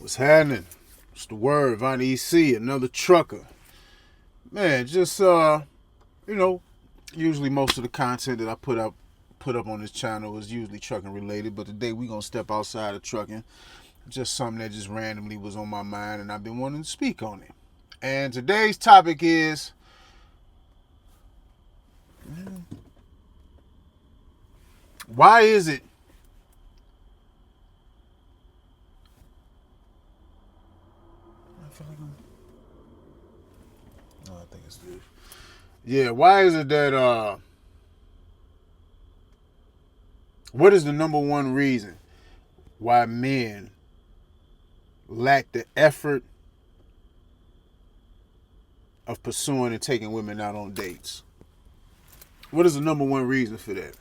What's happening? It's the word, Von EC, another trucker. Man, just usually most of the content that I put up on this channel is usually trucking related, but today we gonna step outside of trucking. Just something that just randomly was on my mind and I've been wanting to speak on it. And today's topic is why is it I think it's this. Yeah, why is it that what is the number one reason why men lack the effort of pursuing and taking women out on dates? What is the number one reason for that?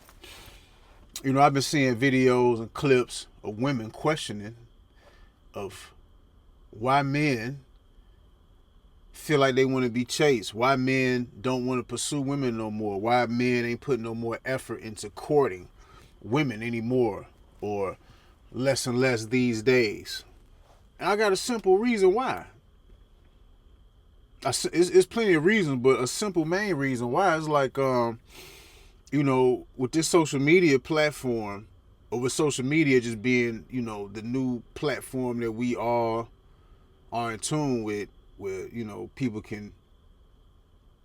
You know, I've been seeing videos and clips of women questioning of why men feel like they want to be chased, why men don't want to pursue women no more, why men ain't putting no more effort into courting women anymore, or less and less these days. And I got a simple reason why. It's plenty of reasons, but a simple main reason why is like, with this social media platform, or with social media just being, the new platform that we all are in tune with, where, people can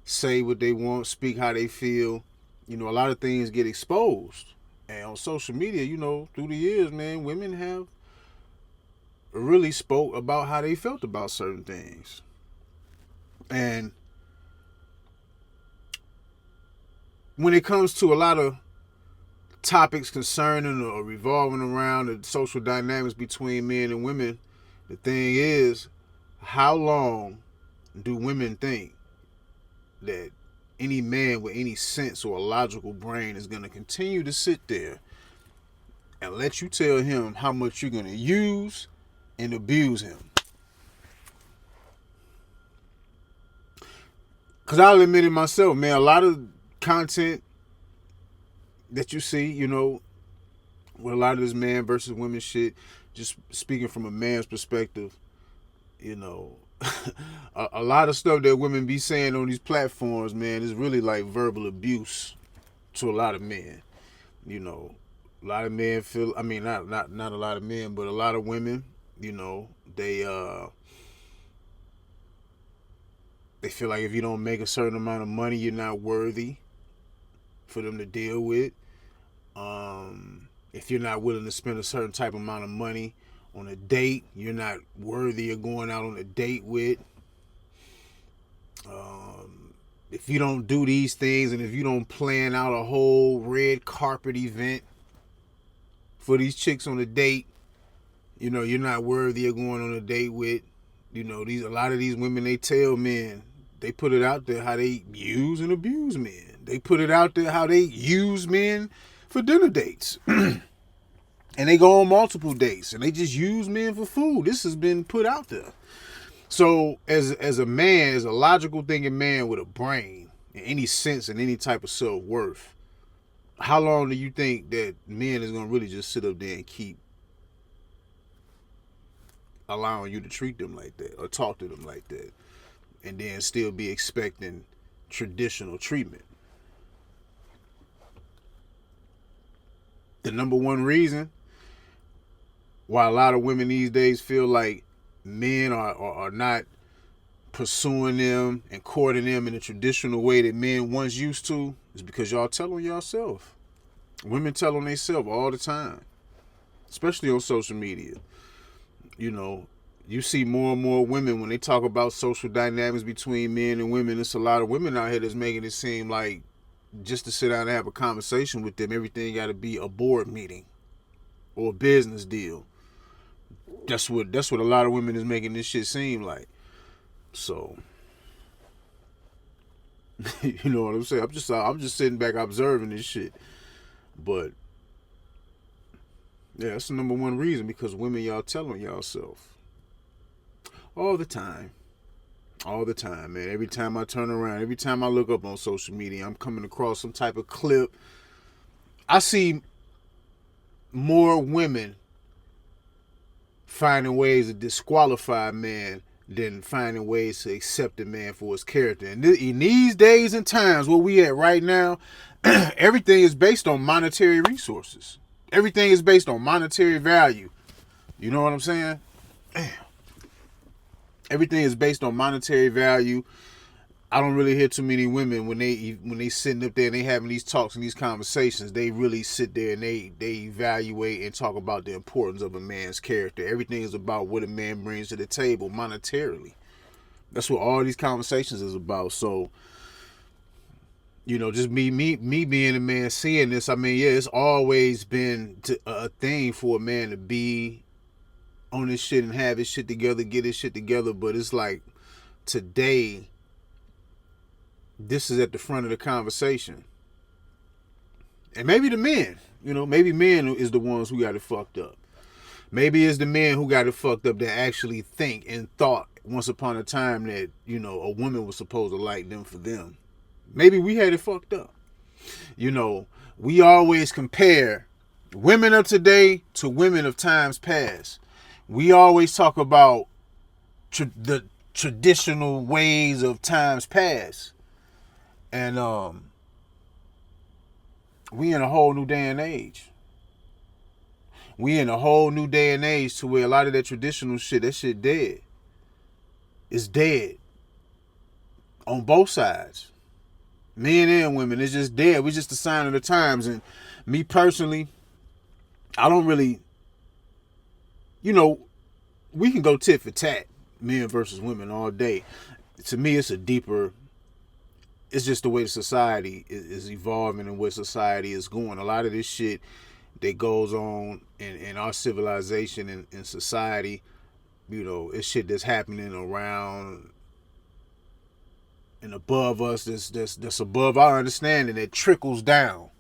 say what they want, speak how they feel. A lot of things get exposed. And on social media, through the years, man, women have really spoke about how they felt about certain things. And when it comes to a lot of topics concerning or revolving around the social dynamics between men and women, the thing is, how long do women think that any man with any sense or a logical brain is going to continue to sit there and let you tell him how much you're going to use and abuse him? Because I'll admit it myself, man, a lot of content that you see, with a lot of this man versus women shit, just speaking from a man's perspective, a lot of stuff that women be saying on these platforms, man, is really like verbal abuse to a lot of men. A lot of men feel, I mean, not a lot of men, but a lot of women, they feel like if you don't make a certain amount of money, you're not worthy for them to deal with. If you're not willing to spend a certain type of amount of money on a date, you're not worthy of going out on a date with. If you don't do these things, and if you don't plan out a whole red carpet event for these chicks on a date, you're not worthy of going on a date with. A lot of these women, they tell men, they put it out there how they use and abuse men. They put it out there how they use men for dinner dates. And they go on multiple dates and they just use men for food. This has been put out there. So as a man, as a logical thinking man with a brain and any sense and any type of self-worth, how long do you think that men is going to really just sit up there and keep allowing you to treat them like that or talk to them like that, and then still be expecting traditional treatment? The number one reason why a lot of women these days feel like men are not pursuing them and courting them in the traditional way that men once used to is because y'all tell on yourself. Women tell on themselves all the time, especially on social media. You see more and more women when they talk about social dynamics between men and women. It's a lot of women out here that's making it seem like just to sit down and have a conversation with them, everything got to be a board meeting or a business deal. That's what a lot of women is making this shit seem like. So, you know what I'm saying? I'm just sitting back observing this shit. But yeah, that's the number one reason, because women, y'all telling y'all self all the time. All the time, man. Every time I turn around, every time I look up on social media, I'm coming across some type of clip. I see more women finding ways to disqualify a man than finding ways to accept a man for his character. And in these days and times where we at right now, everything is based on monetary resources. Everything is based on monetary value. You know what I'm saying? Damn. Everything is based on monetary value. I don't really hear too many women when they sitting up there and they having these talks and these conversations, they really sit there and they evaluate and talk about the importance of a man's character. Everything is about what a man brings to the table monetarily. That's what all these conversations is about. So, you know, just me being a man seeing this, I mean, yeah, it's always been a thing for a man to be on this shit and have his shit together, get his shit together. But it's like today, this is at the front of the conversation. And maybe the men, you know, maybe men is the ones who got it fucked up. Maybe it's the men who got it fucked up that actually think and thought once upon a time that, you know, a woman was supposed to like them for them. Maybe we had it fucked up. You know, we always compare women of today to women of times past. We always talk about the traditional ways of times past. And we in a whole new day and age. We in a whole new day and age to where a lot of that traditional shit, that shit dead. It's dead. On both sides. Men and women, it's just dead. We're just a sign of the times. And me personally, I don't really, you know, we can go tit for tat, men versus women all day. To me, it's a deeper, it's just the way the society is evolving and where society is going. A lot of this shit that goes on in our civilization and society, you know, it's shit that's happening around and above us, that's above our understanding, that trickles down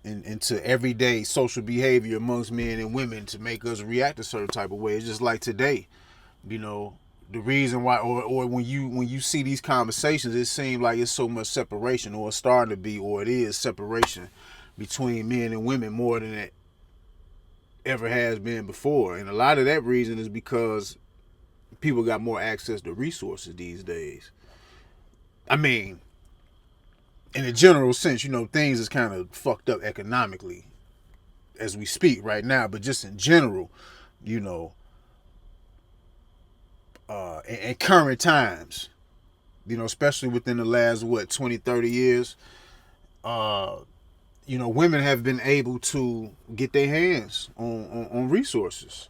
into everyday social behavior amongst men and women to make us react a certain type of way. It's just like today, you know, the reason why, or when you see these conversations, it seems like it's so much separation, or it's starting to be, or it is separation between men and women more than it ever has been before. And a lot of that reason is because people got more access to resources these days. I mean, in a general sense, you know, things is kind of fucked up economically as we speak right now, but just in general, you know, in current times, you know, especially within the last, 20, 30 years, you know, women have been able to get their hands on resources.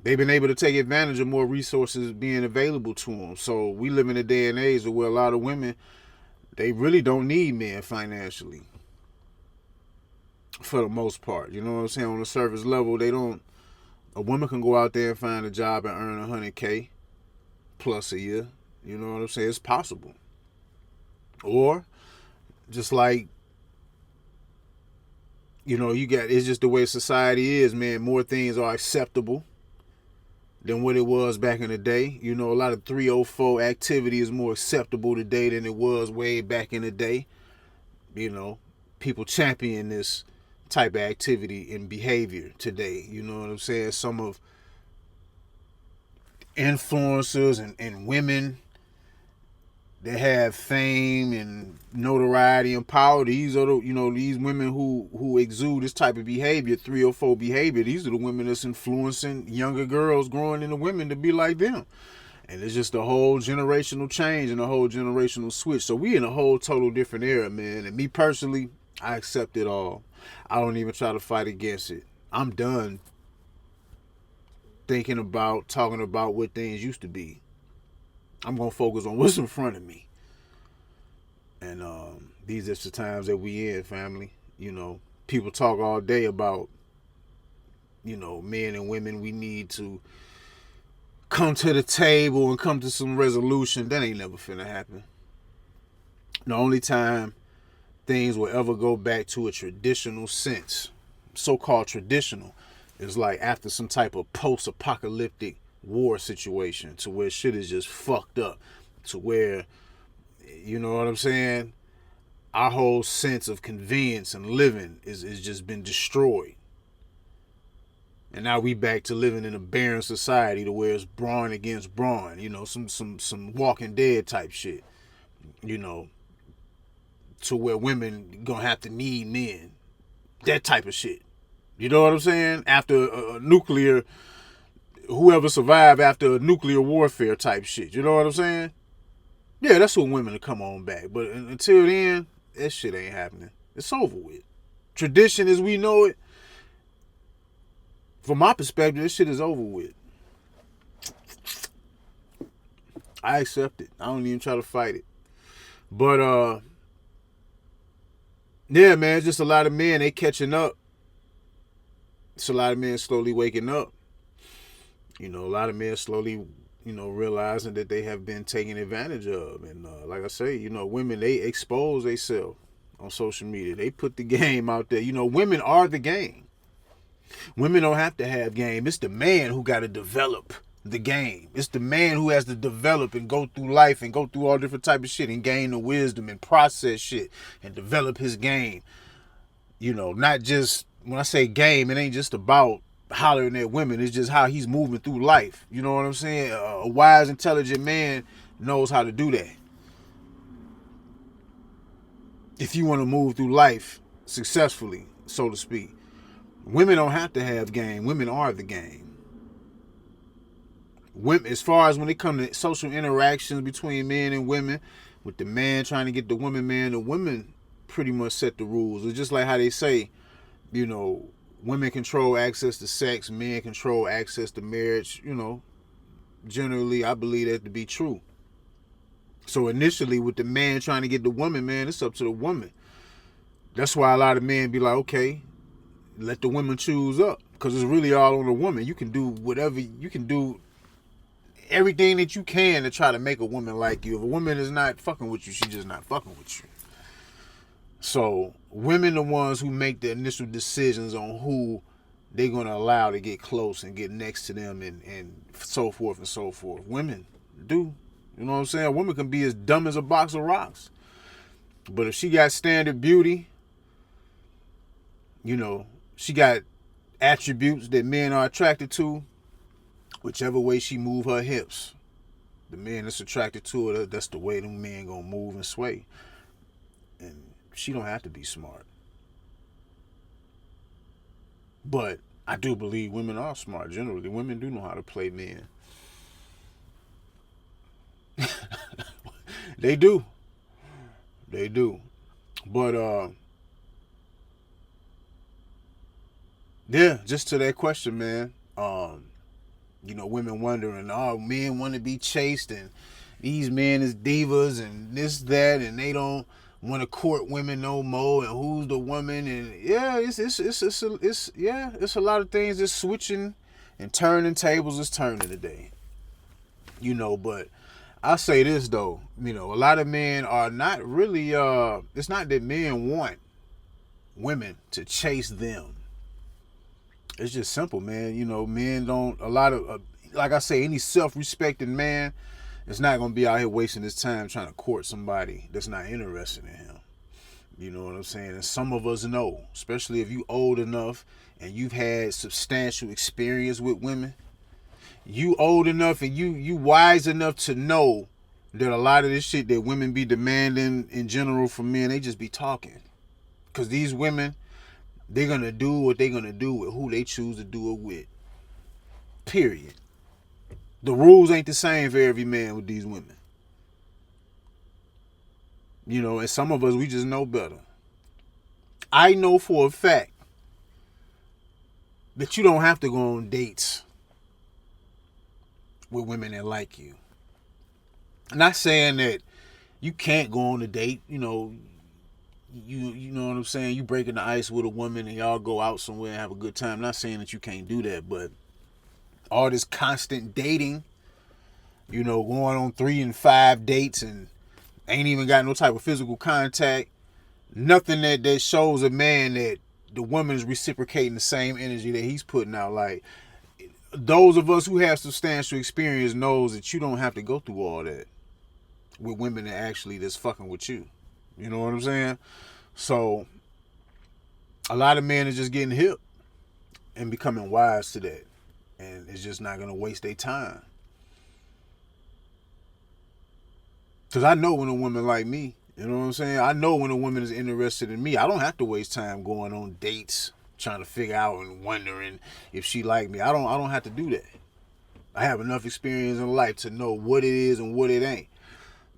They've been able to take advantage of more resources being available to them. So we live in a day and age where a lot of women, they really don't need men financially for the most part. You know what I'm saying? On the surface level, they don't. A woman can go out there and find a job and earn $100K plus a year. You know what I'm saying? It's possible. Or just like, you know, it's just the way society is, man. More things are acceptable than what it was back in the day. You know, a lot of 304 activity is more acceptable today than it was way back in the day. You know, people champion this type of activity and behavior today. You know what I'm saying? Some of influencers and women that have fame and notoriety and power, these are the, you know, these women who exude this type of behavior, 304 behavior. These are the women that's influencing younger girls growing into women to be like them. And it's just a whole generational change and a whole generational switch. So we in a whole total different era, man. And me personally, I accept it all. I don't even try to fight against it. I'm done talking about what things used to be. I'm going to focus on what's in front of me. And these are the times that we in, family. You know, people talk all day about, you know, men and women, we need to come to the table and come to some resolution. That ain't never finna happen. The only time things will ever go back to a traditional sense, so-called traditional, is like after some type of post-apocalyptic war situation to where shit is just fucked up, to where, you know what I'm saying, our whole sense of convenience and living is just been destroyed. And now we back to living in a barren society to where it's brawn against brawn, you know, some Walking Dead type shit, you know, to where women gonna have to need men, that type of shit. You know what I'm saying? After a nuclear, whoever survived after a nuclear warfare type shit. You know what I'm saying? Yeah, that's when women will come on back. But until then, that shit ain't happening. It's over with. Tradition as we know it, from my perspective, this shit is over with. I accept it. I don't even try to fight it. But yeah, man, it's just a lot of men, they catching up. It's a lot of men slowly waking up. You know, a lot of men slowly, you know, realizing that they have been taken advantage of. And like I say, you know, women, they expose themselves on social media. They put the game out there. You know, women are the game. Women don't have to have game. It's the man who got to develop the game. It's the man who has to develop and go through life and go through all different type of shit and gain the wisdom and process shit and develop his game. You know, not just, when I say game, it ain't just about hollering at women. It's just how he's moving through life. You know what I'm saying? A wise, intelligent man knows how to do that. If you want to move through life successfully, so to speak. Women don't have to have game. Women are the game. Women, as far as when it comes to social interactions between men and women, with the man trying to get the woman, man, the women pretty much set the rules. It's just like how they say, you know, women control access to sex, men control access to marriage. You know, generally, I believe that to be true. So initially, with the man trying to get the woman, man, it's up to the woman. That's why a lot of men be like, okay, let the women choose up, because it's really all on the woman. You can do whatever, you can do everything that you can to try to make a woman like you. If a woman is not fucking with you, she's just not fucking with you. So women the ones who make the initial decisions on who they're going to allow to get close and get next to them and so forth and so forth. Women do. You know what I'm saying? A woman can be as dumb as a box of rocks. But if she got standard beauty, you know, she got attributes that men are attracted to, whichever way she move her hips, the man that's attracted to her, that's the way them men gonna move and sway. And she don't have to be smart. But I do believe women are smart generally. Women do know how to play men. They do. They do. But yeah, just to that question, man. You know, women wondering, oh, men want to be chased and these men is divas and this, that, and they don't want to court women no more, and who's the woman, and yeah, it's a lot of things that's switching and turning tables is turning today. You know, but I'll say this though, you know, a lot of men are not really it's not that men want women to chase them. It's just simple, man. You know, men don't, a lot of, like I say, any self-respecting man is not going to be out here wasting his time trying to court somebody that's not interested in him. You know what I'm saying? And some of us know, especially if you old enough and you've had substantial experience with women, you old enough and you wise enough to know that a lot of this shit that women be demanding in general from men, they just be talking. Because these women, they're going to do what they're going to do with who they choose to do it with. Period. The rules ain't the same for every man with these women. You know, and some of us, we just know better. I know for a fact that you don't have to go on dates with women that like you. I'm not saying that you can't go on a date, you know, you know what I'm saying? You breaking the ice with a woman and y'all go out somewhere and have a good time. I'm not saying that you can't do that, but all this constant dating, you know, going on 3 and 5 dates and ain't even got no type of physical contact, nothing that shows a man that the woman is reciprocating the same energy that he's putting out. Like, those of us who have substantial experience knows that you don't have to go through all that with women that actually that's fucking with you. You know what I'm saying? So a lot of men are just getting hip and becoming wise to that. And it's just not gonna waste their time. Cause I know when a woman like me, you know what I'm saying? I know when a woman is interested in me. I don't have to waste time going on dates, trying to figure out and wondering if she like me. I don't have to do that. I have enough experience in life to know what it is and what it ain't.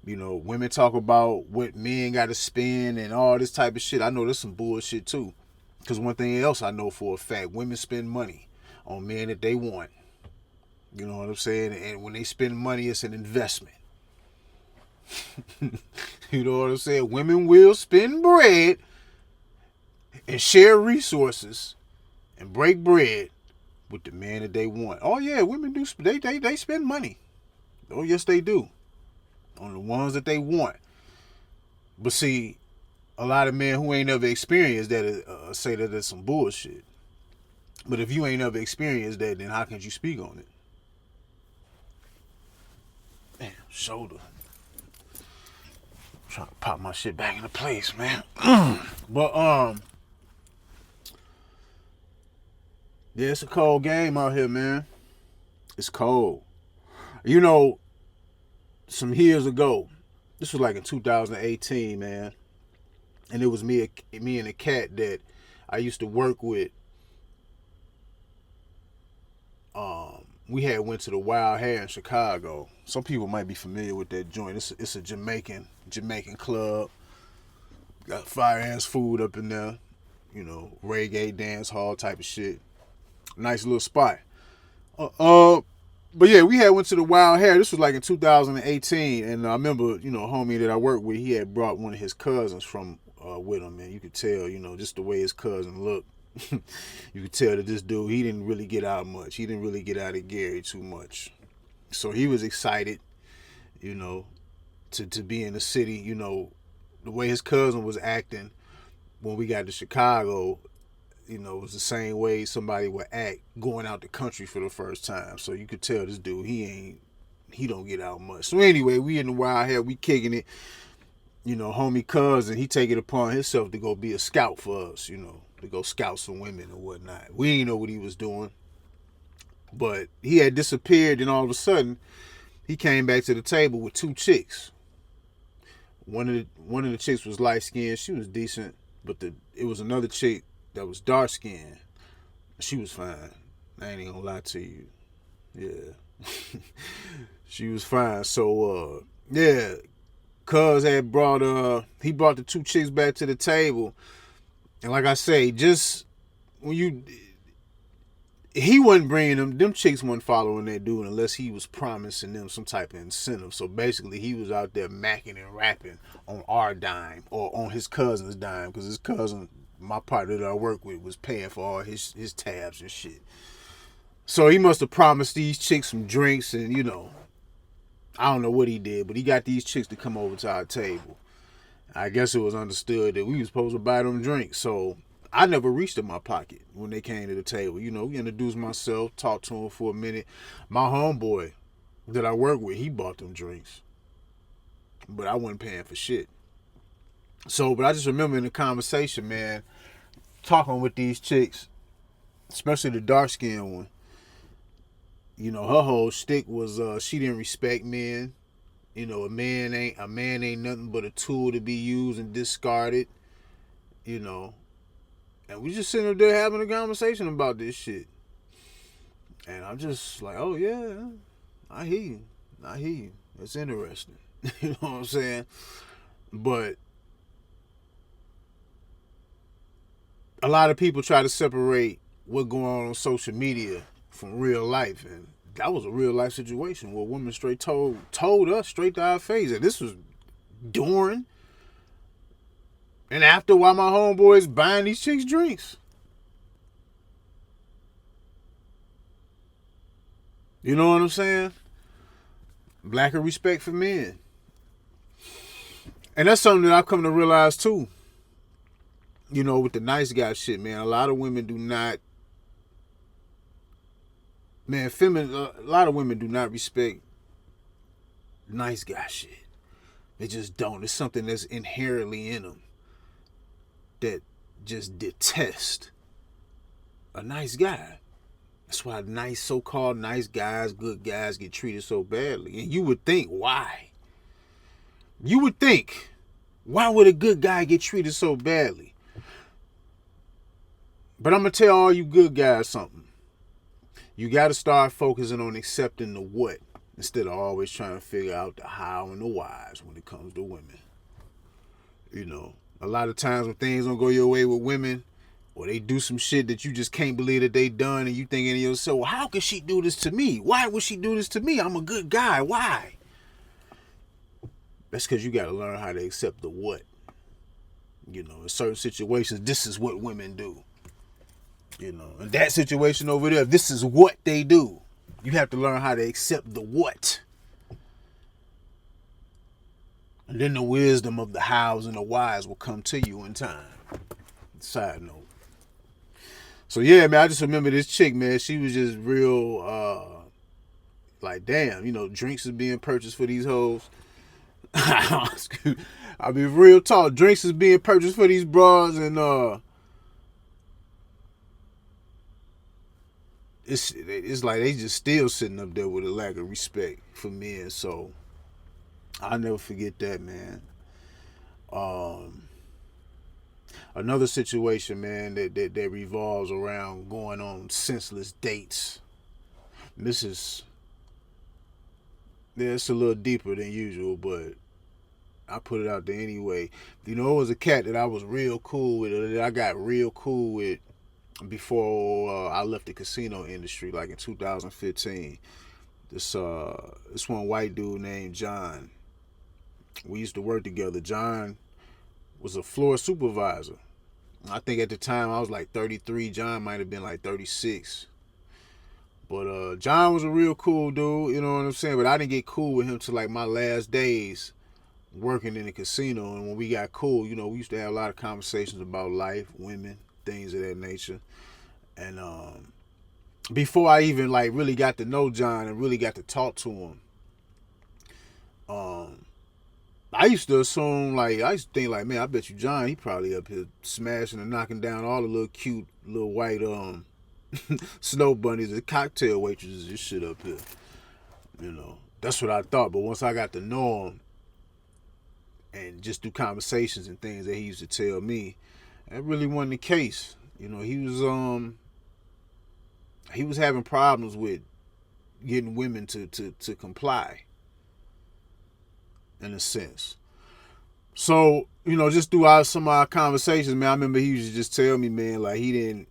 You know, women talk about what men got to spend and all this type of shit. I know there's some bullshit too. Because one thing else I know for a fact, women spend money on men that they want. You know what I'm saying? And when they spend money, it's an investment. You know what I'm saying? Women will spend bread and share resources and break bread with the man that they want. Oh yeah, women do. They spend money. Oh yes, they do. On the ones that they want. But see, a lot of men who ain't never experienced that say that it's some bullshit. But if you ain't never experienced that, then how can you speak on it? Damn, shoulder. I'm trying to pop my shit back into place, man. But yeah, it's a cold game out here, man. It's cold. You know, some years ago, this was like in 2018, man. And it was me and a cat that I used to work with. We had went to the Wild Hare in Chicago. Some people might be familiar with that joint. It's a Jamaican club. Got fire ass food up in there. You know, reggae dance hall type of shit. Nice little spot. But yeah, we had went to the Wild Hare. This was like in 2018, and I remember, you know, a homie that I worked with, he had brought one of his cousins from with him, and you could tell, you know, just the way his cousin looked. You could tell that this dude, he didn't really get out much. He didn't really get out of Gary too much. So he was excited, you know, to be in the city. You know, the way his cousin was acting when we got to Chicago, you know, it was the same way somebody would act going out the country for the first time. So you could tell this dude, he don't get out much. So anyway, we in the Wild Hare, we kicking it. You know, homie cousin, he take it upon himself to go be a scout for us, you know, to go scout some women and whatnot. We didn't know what he was doing. But he had disappeared, and all of a sudden, he came back to the table with two chicks. One of the chicks was light skinned, she was decent, but it was another chick that was dark skinned. She was fine. I ain't gonna lie to you. Yeah. She was fine. So yeah. Cuz had brought the two chicks back to the table. And like I say, just when he wasn't bringing them chicks wasn't following that dude unless he was promising them some type of incentive. So basically he was out there macking and rapping on our dime or on his cousin's dime, because his cousin, my partner that I work with, was paying for all his tabs and shit. So he must have promised these chicks some drinks, and you know, I don't know what he did, but he got these chicks to come over to our table. I guess it was understood that we was supposed to buy them drinks. So I never reached in my pocket when they came to the table. You know, introduced myself, talked to him for a minute. My homeboy that I work with, he bought them drinks. But I wasn't paying for shit. So, but I just remember in the conversation, man, talking with these chicks, especially the dark-skinned one. You know, her whole shtick was she didn't respect men. You know, a man ain't nothing but a tool to be used and discarded. You know, and we just sitting up there having a conversation about this shit. And I'm just like, oh yeah, I hear you. It's interesting. You know what I'm saying? But a lot of people try to separate what's going on social media from real life, and that was a real life situation where a woman straight told us straight to our face that this was during and after while my homeboys buying these chicks drinks. You know what I'm saying? Lack of respect for men. And that's something that I've come to realize too. You know, with the nice guy shit, man, a lot of women do not, man, a lot of women do not respect nice guy shit. They just don't. It's something that's inherently in them that just detest a nice guy. That's why nice, so-called nice guys, good guys get treated so badly. And you would think, why? You would think, why would a good guy get treated so badly? But I'm going to tell all you good guys something. You got to start focusing on accepting the what instead of always trying to figure out the how and the whys when it comes to women. You know, a lot of times when things don't go your way with women, or they do some shit that you just can't believe that they done, and you thinking to yourself, well, how could she do this to me? Why would she do this to me? I'm a good guy. Why? That's because you got to learn how to accept the what. You know, in certain situations, this is what women do. You know, in that situation over there, this is what they do. You have to learn how to accept the what. And then the wisdom of the hows and the whys will come to you in time. Side note. So yeah, man, I just remember this chick, man. She was just real, like, damn, you know, drinks is being purchased for these hoes. I mean, real talk, drinks is being purchased for these bras, and it's like they just still sitting up there with a lack of respect for men. So I'll never forget that, man. Another situation, man, that revolves around going on senseless dates. This is, yeah, it's a little deeper than usual, but I put it out there anyway. You know, it was a cat that I was real cool with, or that I got real cool with before I left the casino industry, like in 2015. This one white dude named John. We used to work together. John was a floor supervisor. I think at the time I was like 33. John might have been like 36. But John was a real cool dude, you know what I'm saying? But I didn't get cool with him till like my last days working in the casino. And when we got cool, you know, we used to have a lot of conversations about life, women, things of that nature. And before I even like really got to know John and really got to talk to him, I used to assume, like, I used to think, like, man, I bet you John, he probably up here smashing and knocking down all the little cute little white snow bunnies and cocktail waitresses and shit up here. You know, that's what I thought. But once I got to know him and just through conversations and things that he used to tell me, that really wasn't the case. You know, he was having problems with getting women to comply, in a sense. So, you know, just throughout some of our conversations, man, I remember he used to just tell me, man, like he didn't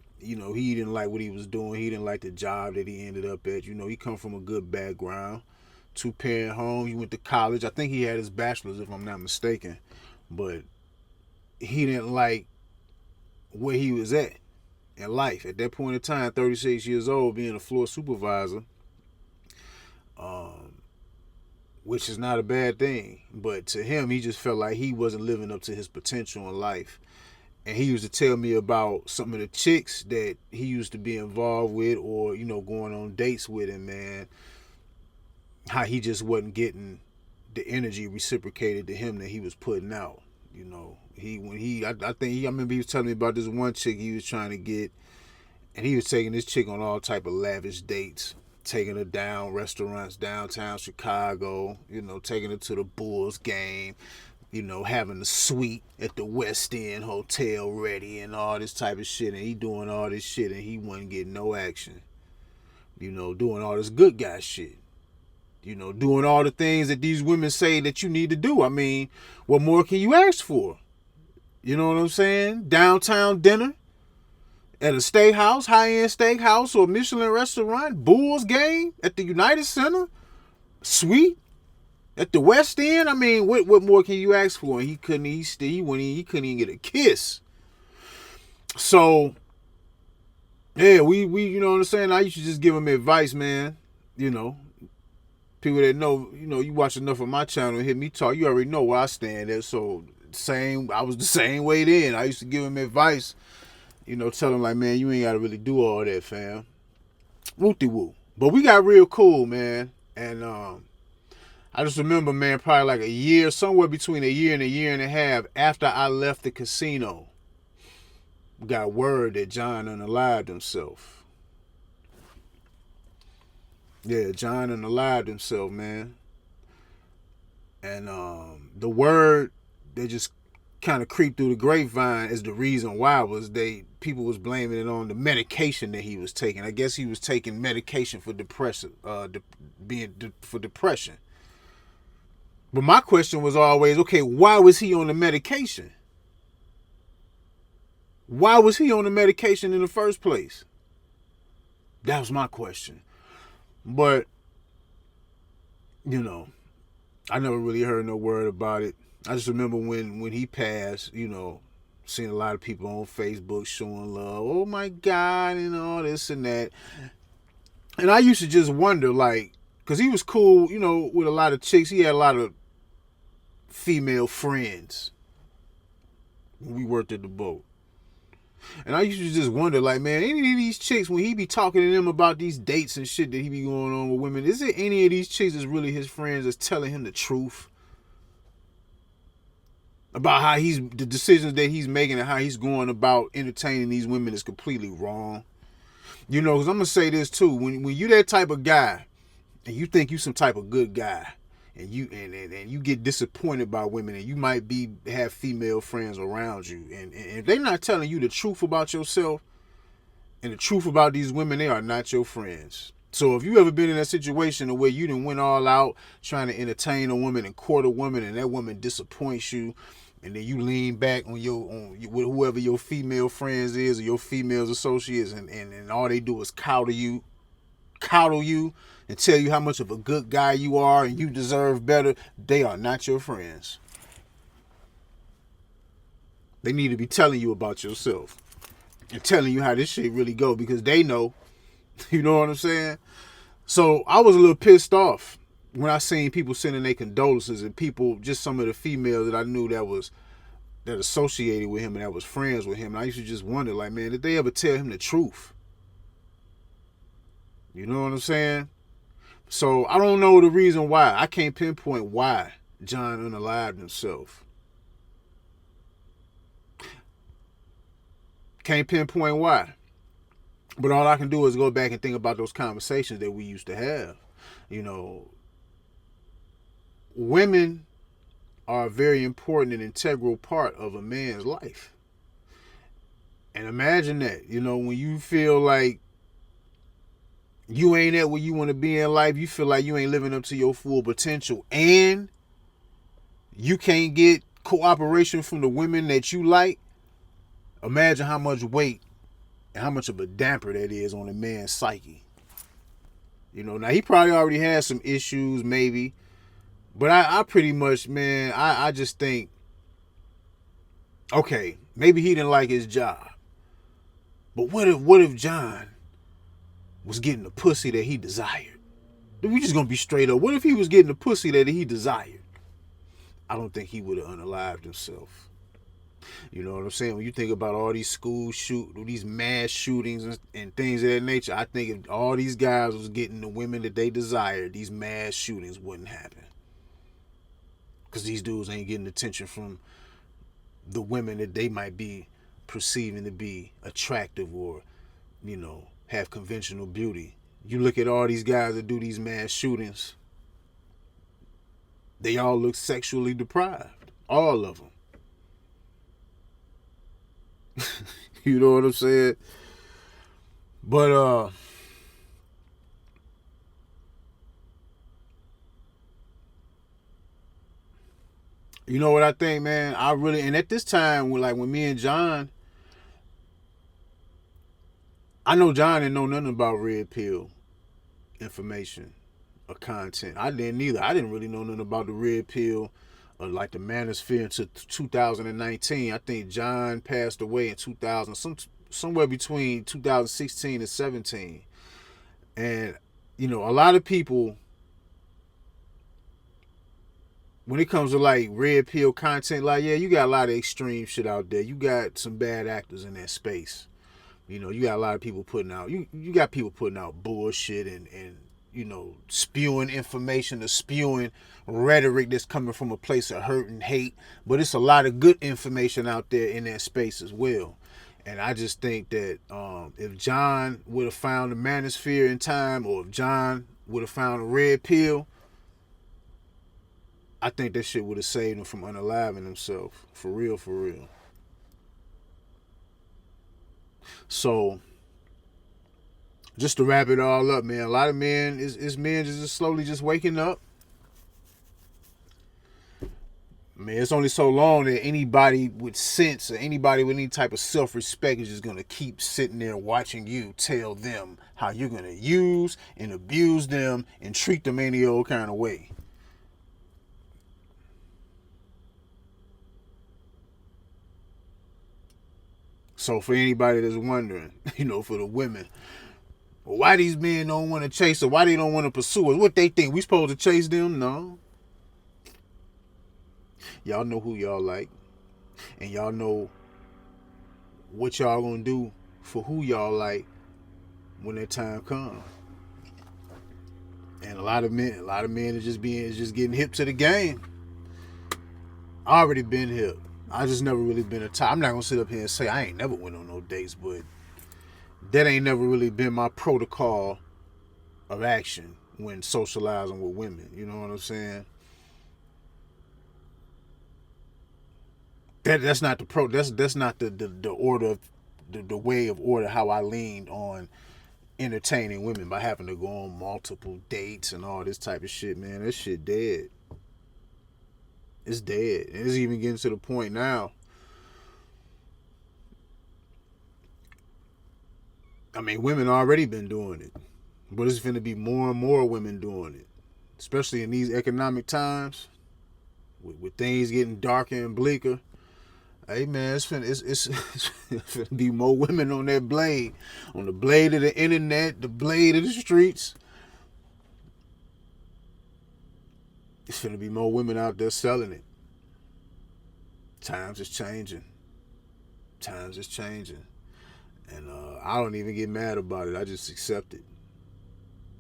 like what he was doing. He didn't like the job that he ended up at. You know, he come from a good background, 2-parent home. He went to college. I think he had his bachelor's, if I'm not mistaken. But he didn't like where he was at in life. At that point in time, 36 years old, being a floor supervisor, which is not a bad thing. But to him, he just felt like he wasn't living up to his potential in life. And he used to tell me about some of the chicks that he used to be involved with, or, you know, going on dates with him, man. How he just wasn't getting the energy reciprocated to him that he was putting out. You know, I remember he was telling me about this one chick he was trying to get, and he was taking this chick on all type of lavish dates, taking her down restaurants downtown Chicago, you know, taking her to the Bulls game, you know, having the suite at the West End Hotel ready and all this type of shit. And he doing all this shit and he wasn't getting no action. You know, doing all this good guy shit. You know, doing all the things that these women say that you need to do. I mean, what more can you ask for? You know what I'm saying? Downtown dinner at a steakhouse, high-end steakhouse or Michelin restaurant, Bulls game at the United Center, suite at the West End. I mean, what more can you ask for? And he couldn't even get a kiss. So, yeah, we you know what I'm saying? I used to just give him advice, man. You know, people that know, you know, you watch enough of my channel and hear me talk, you already know where I stand at. So, I was the same way then. I used to give him advice. You know, tell him like, man, you ain't got to really do all that, fam. Whoop-de-whoop. But we got real cool, man. And I just remember, man, probably like a year, somewhere between a year and a half after I left the casino. got word that John unalived himself. Yeah, John unalived himself, man. And the word that just kind of creeped through the grapevine is the reason why was people was blaming it on the medication that he was taking. I guess he was taking medication for depression, for depression. But my question was always, okay, why was he on the medication? Why was he on the medication in the first place? That was my question. But, you know, I never really heard no word about it. I just remember when he passed, you know, seeing a lot of people on Facebook showing love. Oh my God, and all this and that. And I used to just wonder, like, because he was cool, you know, with a lot of chicks. He had a lot of female friends when we worked at the boat. And I used to just wonder, like, man, any of these chicks, when he be talking to them about these dates and shit that he be going on with women, is there any of these chicks that's really his friends that's telling him the truth about how the decisions that he's making and how he's going about entertaining these women is completely wrong? You know, because I'm going to say this too. When you that type of guy and you think you some type of good guy, and you get disappointed by women, and you might have female friends around you, and if they're not telling you the truth about yourself and the truth about these women, they are not your friends. So if you ever been in that situation where you done went all out trying to entertain a woman and court a woman, and that woman disappoints you, and then you lean back on whoever your female friends is or your female associates, and all they do is coddle you and tell you how much of a good guy you are and you deserve better, they are not your friends. They need to be telling you about yourself and telling you how this shit really go, because they know. You know what I'm saying? So I was a little pissed off when I seen people sending their condolences, and people, just some of the females that I knew that associated with him and that was friends with him. And I used to just wonder, like, man, did they ever tell him the truth? You know what I'm saying? So I don't know the reason why. I can't pinpoint why John unalived himself. Can't pinpoint why. But all I can do is go back and think about those conversations that we used to have. You know, women are a very important and integral part of a man's life. And imagine that, you know, when you feel like you ain't at where you want to be in life, you feel like you ain't living up to your full potential, and you can't get cooperation from the women that you like, imagine how much weight and how much of a damper that is on a man's psyche. You know, now he probably already has some issues, maybe, but I pretty much, man, I just think, okay, maybe he didn't like his job, but what if John was getting the pussy that he desired? We just gonna be straight up. What if he was getting the pussy that he desired? I don't think he would have unalived himself. You know what I'm saying? When you think about all these these mass shootings and things of that nature, I think if all these guys was getting the women that they desired, these mass shootings wouldn't happen. Because these dudes ain't getting attention from the women that they might be perceiving to be attractive or, you know, have conventional beauty. You look at all these guys that do these mass shootings, they all look sexually deprived. All of them. You know what I'm saying? But you know what I think, man? And at this time, when me and John, I know John didn't know nothing about red pill information or content. I didn't either. I didn't really know nothing about the red pill or like the manosphere until 2019. I think John passed away in 2000, somewhere between 2016 and 17. And, you know, a lot of people, when it comes to like red pill content, like, yeah, you got a lot of extreme shit out there. You got some bad actors in that space. You know, you got a lot of people putting out, you got people putting out bullshit and you know, spewing information or spewing rhetoric that's coming from a place of hurt and hate. But it's a lot of good information out there in that space as well. And I just think that if John would have found the manosphere in time, or if John would have found a red pill, I think that shit would have saved him from unaliving himself. For real, for real. So, just to wrap it all up, man, a lot of men is men just slowly just waking up. Man, it's only so long that anybody with sense or anybody with any type of self-respect is just gonna keep sitting there watching you tell them how you're gonna use and abuse them and treat them any old kind of way. So for anybody that's wondering, for the women, well, why these men don't want to chase her, why they don't want to pursue us, what they think, we supposed to chase them? No. Y'all know who y'all like, and y'all know what y'all gonna do for who y'all like when that time comes. And a lot of men is just getting hip to the game. I already been hip. I just never really been a type. I'm not gonna sit up here and say I ain't never went on no dates, but that ain't never really been my protocol of action when socializing with women. You know what I'm saying? That's not that's not the order of the way of order how I leaned on entertaining women by having to go on multiple dates and all this type of shit, man. That shit dead. It's dead. And it's even getting to the point now. I mean, women already been doing it, but it's going to be more and more women doing it, especially in these economic times, with things getting darker and bleaker. Hey man, it's finna be more women on that blade, on the blade of the internet, the blade of the streets. It's finna be more women out there selling it. Times is changing. Times is changing. And I don't even get mad about it. I just accept it.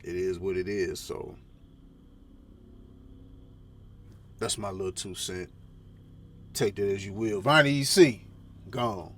It is what it is. So that's my little 2 cents. Take that as you will. Vonnie EC, gone.